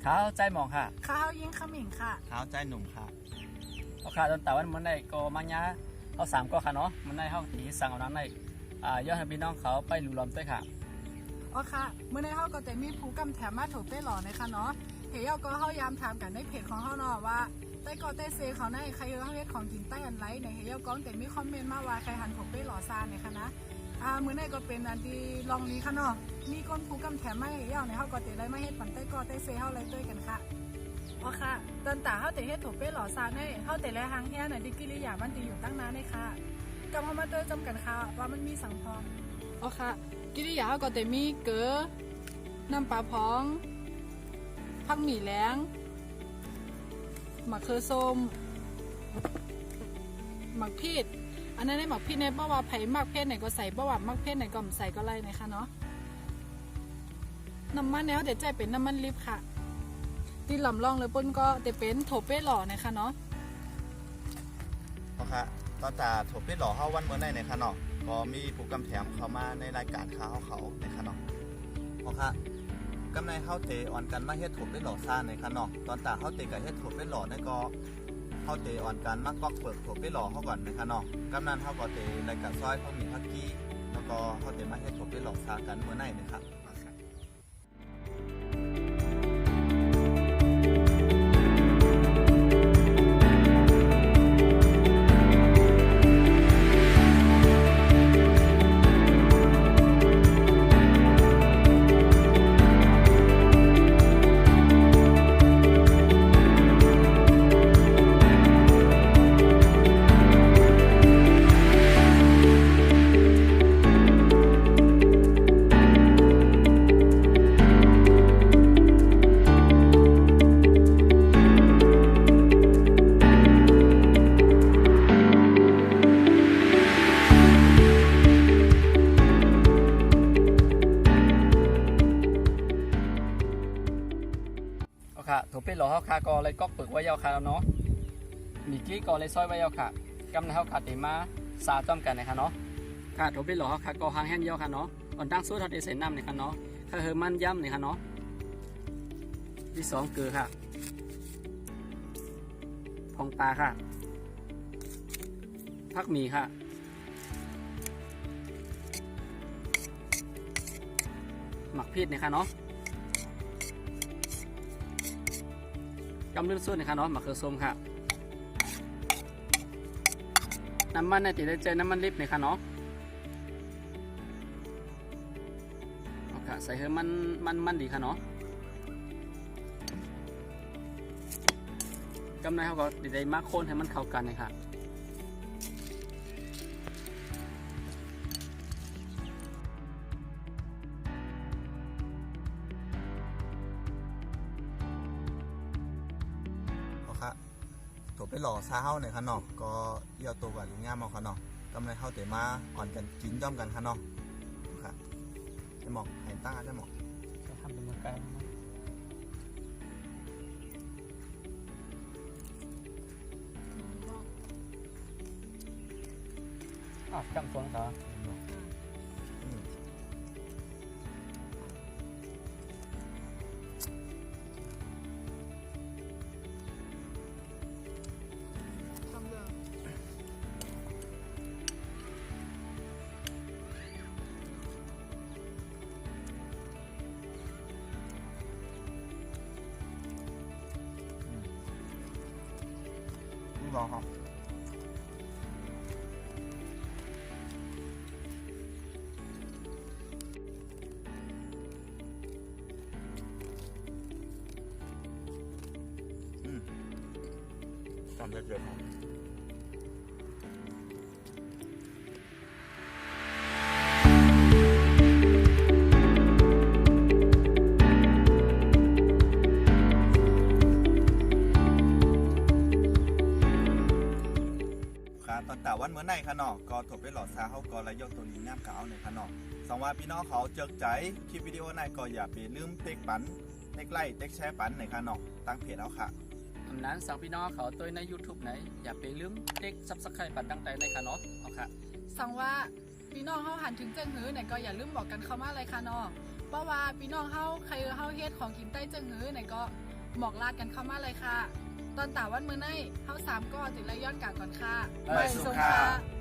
ข้าวใจหมองค่ะข้าวยิ่งขมิ่งค่ะข้าวใจหนุ่มค่ะเอาค่ะตอนแต่วันมันได้ก็มังยะเขาสามก็ค่ะเนาะมันได้เขาตีสั่งเอานั้นได้ยอดพี่น้องเขาไปหลุมล้อมด้วยค่ะอ๋อค่ะเมื่อในเขาก็จะมีผู้กำแถมมาถูกเป้หล่อนะคะเนาะเฮียก็เขายามถามกันในเพจของเขาเนาะว่าใต้กอใต้เซเขาในใครเขาเฮ็ดของกินใต้อันไรในเฮียก็แต่มีคอมเมนต์มาว่าใครหันถูกเป้หล่อซาเนี่ยค่ะนะเมื่อในก็เป็นอันที่ลองนี้ค่ะเนาะมีก้นผู้กำแถมมาเฮียในเขาก็เตะไรมาเฮ็ดปั่นใต้กอใต้เซเขาไรด้วยกันค่ะอ๋อค่ะตอนตาเขาเตะเฮ็ดถูกเป้หล่อซาในเขาเตะไรหางเฮียในดิกิริยามันจะอยู่ตั้งนานเลยค่ะกำเขามาด้วยจำกันค่ะว่ามันมีสังพรอ๋อค่ะกิริยาก็แต่มีเก๋อน้ำปลาพองผักหมี่แล้งหมักเคอส้มหมักพริกอันนั้นในหมักพริกในเพราะว่าไผ่หมักเพศไหนก็ใส่เพราะว่าหมักเพศไหนก็ใส่ก็ไล่นะคะเนาะน้ำมันแล้วเดี๋ยวใจเป็นน้ำมันลิบค่ะที่หล่ำล่องเลยป้นก็จะเป็นโถเป้หล่อนะคะเนาะเพราะค่ะตอนตาถบได้หล่อเข้าวันเมื่อไหร่ในค่ะเนาะก็มีผู้กำแถมเข้ามาในรายการข่าวเขาในค่ะเนาะเพราะค่ะกำในเข้าเตะอ่อนกันมาเฮ็ดถบได้หล่อซ่าในค่ะเนาะตอนตาเข้าเตะกับเฮ็ดถบได้หล่อในก็เข้าเตะอ่อนกันมากก็เปิดถบได้หล่อเขาก่อนในค่ะเนาะกำนั้นเข้าก็เตะรายการซอยเขามีพักกี้แล้วก็เข้าเตะมาเฮ็ดถบได้หล่อซ่ากันเมื่อไหร่นะครับค่ะถูกเป็นหล่อเขาค่ะก็เลยก็ปึกไว้ยาวค่ะเนาะมีกี้ก็เลยซอยไว้ยาวค่ะกำลังเขาขาดตีมาซาจ้อมกันนะคะเนาะค่ะถูกเป็นหล่อเขาค่ะก็หางแห้งยาวค่ะเนาะอ่อนตั้งสู้ทัดเดใส่น้ำนะคะเนาะถ้าเฮมันย่ำนะคะเนาะที่สองเกลือค่ะพองปลาค่ะผักหมี่ค่ะหมักพริกนะคะเนาะกำลังส่วนนะคะเนาะมะเขือส้มค่ะน้ำมันในติดได้เจอน้ำมันลิบนะคะเนาะเอาค่ะใส่ให้มันดีค่ะเนาะกำลังเขาก็ติดได้มากโคนให้มันเข้ากันเลยค่ะถบได้หล่อซาเฮ้าเนี่ยค่ะเนาะก็เยี่ยวตัวกว่าลุงย่ามเอาค่ะเนาะกำไรเข้าเตะมาอ่อนกันกินย่อมกันค่ะเนาะค่ะจะหมอกไห่ต้าจะหมอกจะทำเป็นการจำตัวนะครับรอครับจำได้เยอะครับแต่วันเมื่อไหร่ค่ะเนาะก็ถบได้หลอดซาเขาก็ระยกตัวนี้น้ำขาวหนึ่งค่ะเนาะสองว่าพี่น้องเขาเจอใจคลิปวิดีโอไหนก็อย่าไปลืมเต็กปันเต็กไล่เต็กแชร์ปันหน่อยค่ะเนาะตั้งเพจแล้วค่ะอันนั้นสั่งพี่น้องเขาตัวใน YouTube ไหนอย่าไปลืมเต็กซับสไครป์ปันดังใจในค่ะเนาะเอาค่ะสั่งว่าพี่น้องเขาหันถึงเจิ้งหื้อไหนก็อย่าลืมบอกกันเข้ามาเลยค่ะเนาะเพราะว่าพี่น้องเขาใครเขาเฮ็ดของกินใต้เจิ้งหื้อไหนก็ หมอกลาดกันเข้ามาเลยค่ะ ตอนตาวันมื้อในเฮา3ก็ติดและย้อนกาก่อนค่ะ ไปสุขค่ะ